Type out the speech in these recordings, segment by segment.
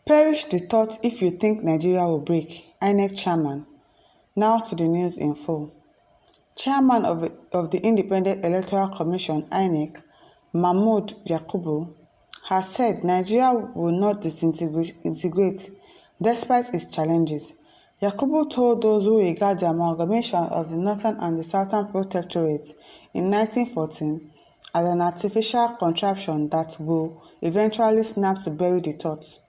Perish the thought if you think Nigeria will break, Inec chairman. Now to the news in full. Chairman of the Independent Electoral Commission, Inec, Mahmood Yakubu, has said Nigeria will not disintegrate despite its challenges. Yakubu told those who regard the amalgamation of the Northern and the Southern Protectorates in 1914 as an artificial contraption that will eventually snap to bury the thought.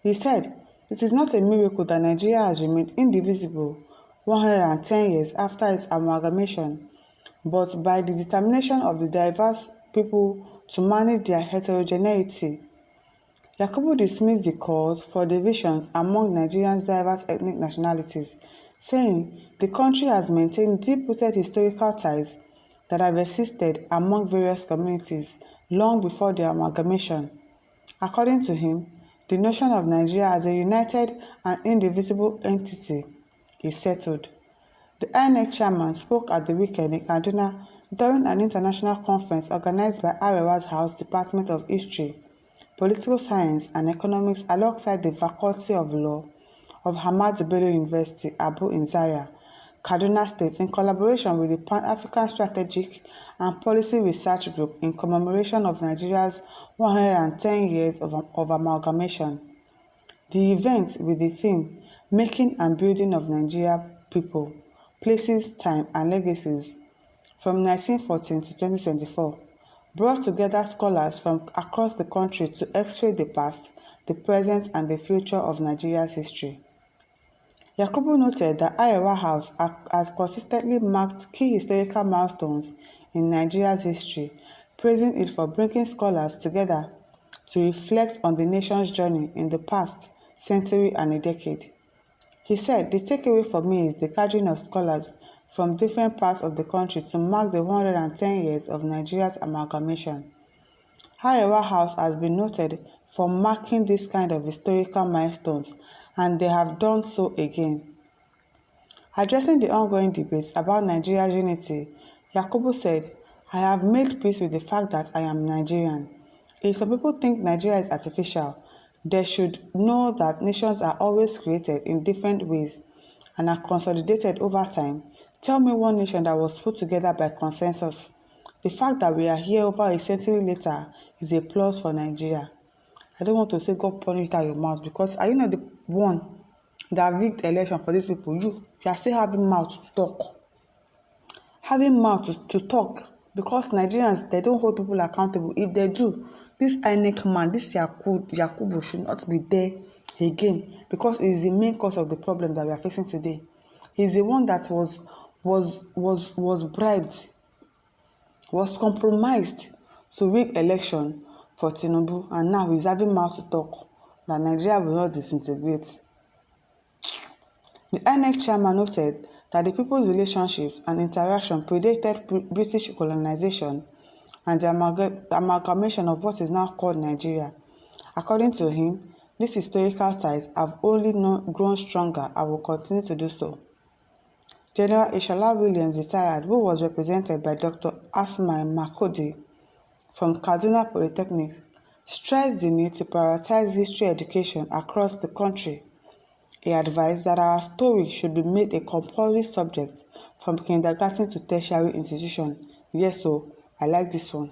He said, "It is not a miracle that Nigeria has remained indivisible 110 years after its amalgamation, but by the determination of the diverse people to manage their heterogeneity." Yakubu dismissed the calls for divisions among Nigerians' diverse ethnic nationalities, saying the country has maintained deep-rooted historical ties that have existed among various communities long before the amalgamation. According to him, the notion of Nigeria as a united and indivisible entity is settled. The Inec chairman spoke at the weekend in Kaduna during an international conference organized by Arewa's House Department of History, Political Science and Economics alongside the Faculty of Law of Ahmadu Bello University, Abu in Zaria, Kaduna State, in collaboration with the Pan-African Strategic and Policy Research Group in commemoration of Nigeria's 110 years of amalgamation. The event, with the theme Making and Building of Nigeria People, Places, Time and Legacies from 1914 to 2024, brought together scholars from across the country to x-ray the past, the present and the future of Nigeria's history. Yakubu noted that Arewa House has consistently marked key historical milestones in Nigeria's history, praising it for bringing scholars together to reflect on the nation's journey in the past century and a decade. He said, "The takeaway for me is the gathering of scholars from different parts of the country to mark the 110 years of Nigeria's amalgamation." Arewa House has been noted for marking this kind of historical milestones, and they have done so again. Addressing the ongoing debates about Nigeria's unity, Yakubu said, "I have made peace with the fact that I am Nigerian. If some people think Nigeria is artificial, they should know that nations are always created in different ways and are consolidated over time. Tell me one nation that was put together by consensus. The fact that we are here over a century later is a plus for Nigeria." I don't want to say God punish that your mouth, because are you not the one that rigged election for these people? You are still having mouth to talk. Having mouth to talk, because Nigerians, they don't hold people accountable. If they do, this Inec man, this Yakubu should not be there again, because it is the main cause of the problem that we are facing today. He's the one that was bribed, was compromised to rig election for Tinubu, and now he's having mouth to talk that Nigeria will not disintegrate. The Inec chairman noted that the people's relationships and interaction predated British colonization and the amalgamation of what is now called Nigeria. According to him, these historical ties have only grown stronger and will continue to do so. General Ishola Williams, retired, who was represented by Dr. Asmai Makode from Kaduna Polytechnic, stressed the need to prioritize history education across the country. He advised that our story should be made a compulsory subject from kindergarten to tertiary institution. Yes, so I like this one.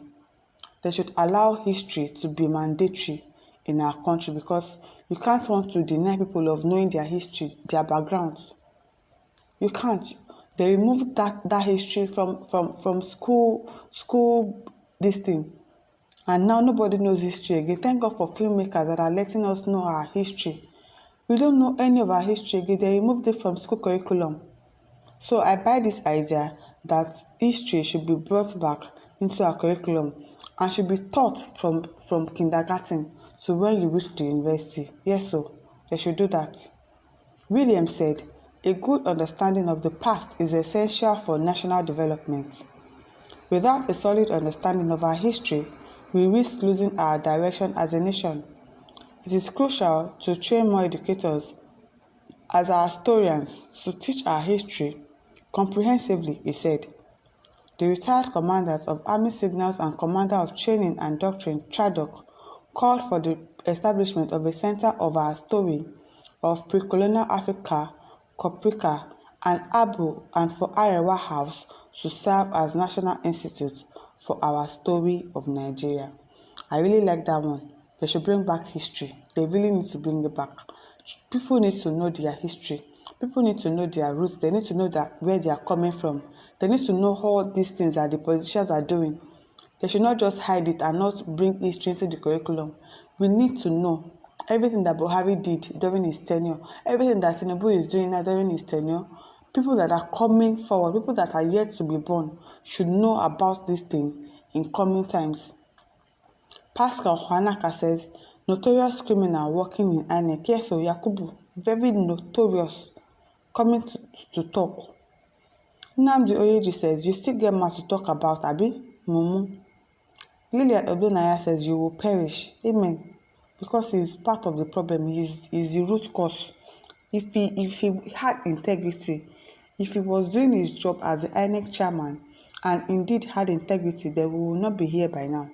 They should allow history to be mandatory in our country, because you can't want to deny people of knowing their history, their backgrounds. You can't. They removed that history from school this thing. And now nobody knows history again. Thank God for filmmakers that are letting us know our history. We don't know any of our history again. They removed it from school curriculum. So I buy this idea that history should be brought back into our curriculum and should be taught from kindergarten to when you reach the university. Yes, so they should do that. Williams said, "A good understanding of the past is essential for national development. Without a solid understanding of our history, we risk losing our direction as a nation. It is crucial to train more educators as our historians to teach our history comprehensively," he said. The retired commandant of Army Signals and Commander of Training and Doctrine, Chadok, called for the establishment of a center of our story of pre-colonial Africa, Coprica, and Abu and for Arewa House to serve as National Institute for our story of Nigeria. I really like that one. They should bring back history. They really need to bring it back. People need to know their history. People need to know their roots. They need to know that where they are coming from. They need to know all these things that the politicians are doing. They should not just hide it and not bring history into the curriculum. We need to know everything that Buhari did during his tenure, everything that Tinubu is doing now during his tenure. People that are coming forward, people that are yet to be born, should know about this thing in coming times. Pascal Juanaka says, notorious criminal working in Inec. Yes, so Yakubu, very notorious, coming to talk. Nnamdi Oyeji says, you still get more to talk about, Abi? Mumu. Lilian Obunaya says, you will perish. Amen. Because he is part of the problem. He is the root cause. If he had integrity, if he was doing his job as the Inec chairman and indeed had integrity, then we will not be here by now.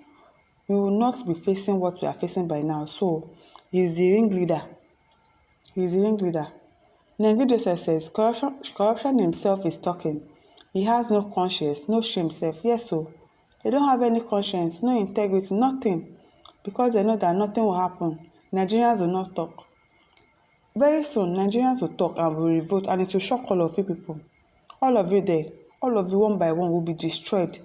We will not be facing what we are facing by now. So, he is the ringleader. He is the ringleader. Nengi Joseph says, corruption himself is talking. He has no conscience, no shame self. Yes, so they don't have any conscience, no integrity, nothing. Because they know that nothing will happen. Nigerians will not talk. Very soon, Nigerians will talk and will revolt, and it will shock all of you people. All of you there, all of you one by one will be destroyed.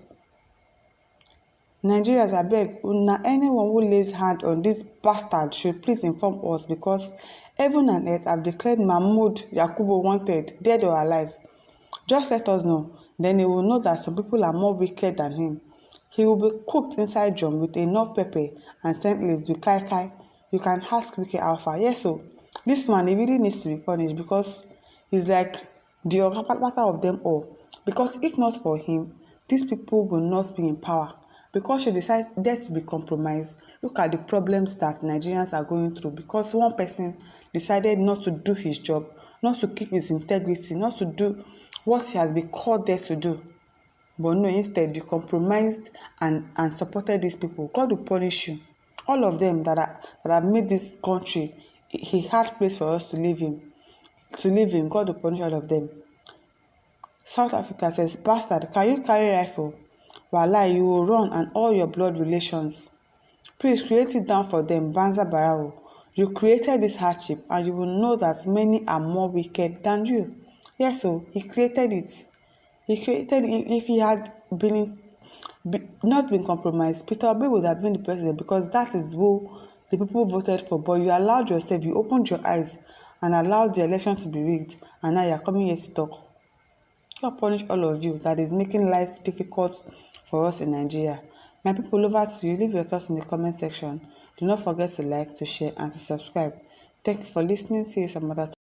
Nigerians, I beg, anyone who lays hand on this bastard should please inform us, because heaven and earth have declared Mahmood Yakubu wanted, dead or alive. Just let us know, then he will know that some people are more wicked than him. He will be cooked inside drum with enough pepper and scent leaves with kai. You can ask Wiki Alpha. Yes, so this man, he really needs to be punished, because he's like the Okapata of them all. Because if not for him, these people will not be in power. Because she decided to be compromised. Look at the problems that Nigerians are going through. Because one person decided not to do his job, not to keep his integrity, not to do what he has been called there to do. But no, instead, you compromised and supported these people. God will punish you. All of them that have made this country a hard place for us to live in. God will punish all of them. South Africa says, bastard, can you carry rifle? Walai, you will run and all your blood relations. Please create it down for them, Banza Barao. You created this hardship and you will know that many are more wicked than you. Yes, so he created it. If he had not been compromised, Peter Obi would have been the president, because that is who the people voted for. But you allowed yourself, you opened your eyes and allowed the election to be rigged, and now you are coming here to talk. God punish all of you that is making life difficult for us in Nigeria. My people, over to you. Leave your thoughts in the comment section. Do not forget to like, to share, and to subscribe. Thank you for listening. See you some other time.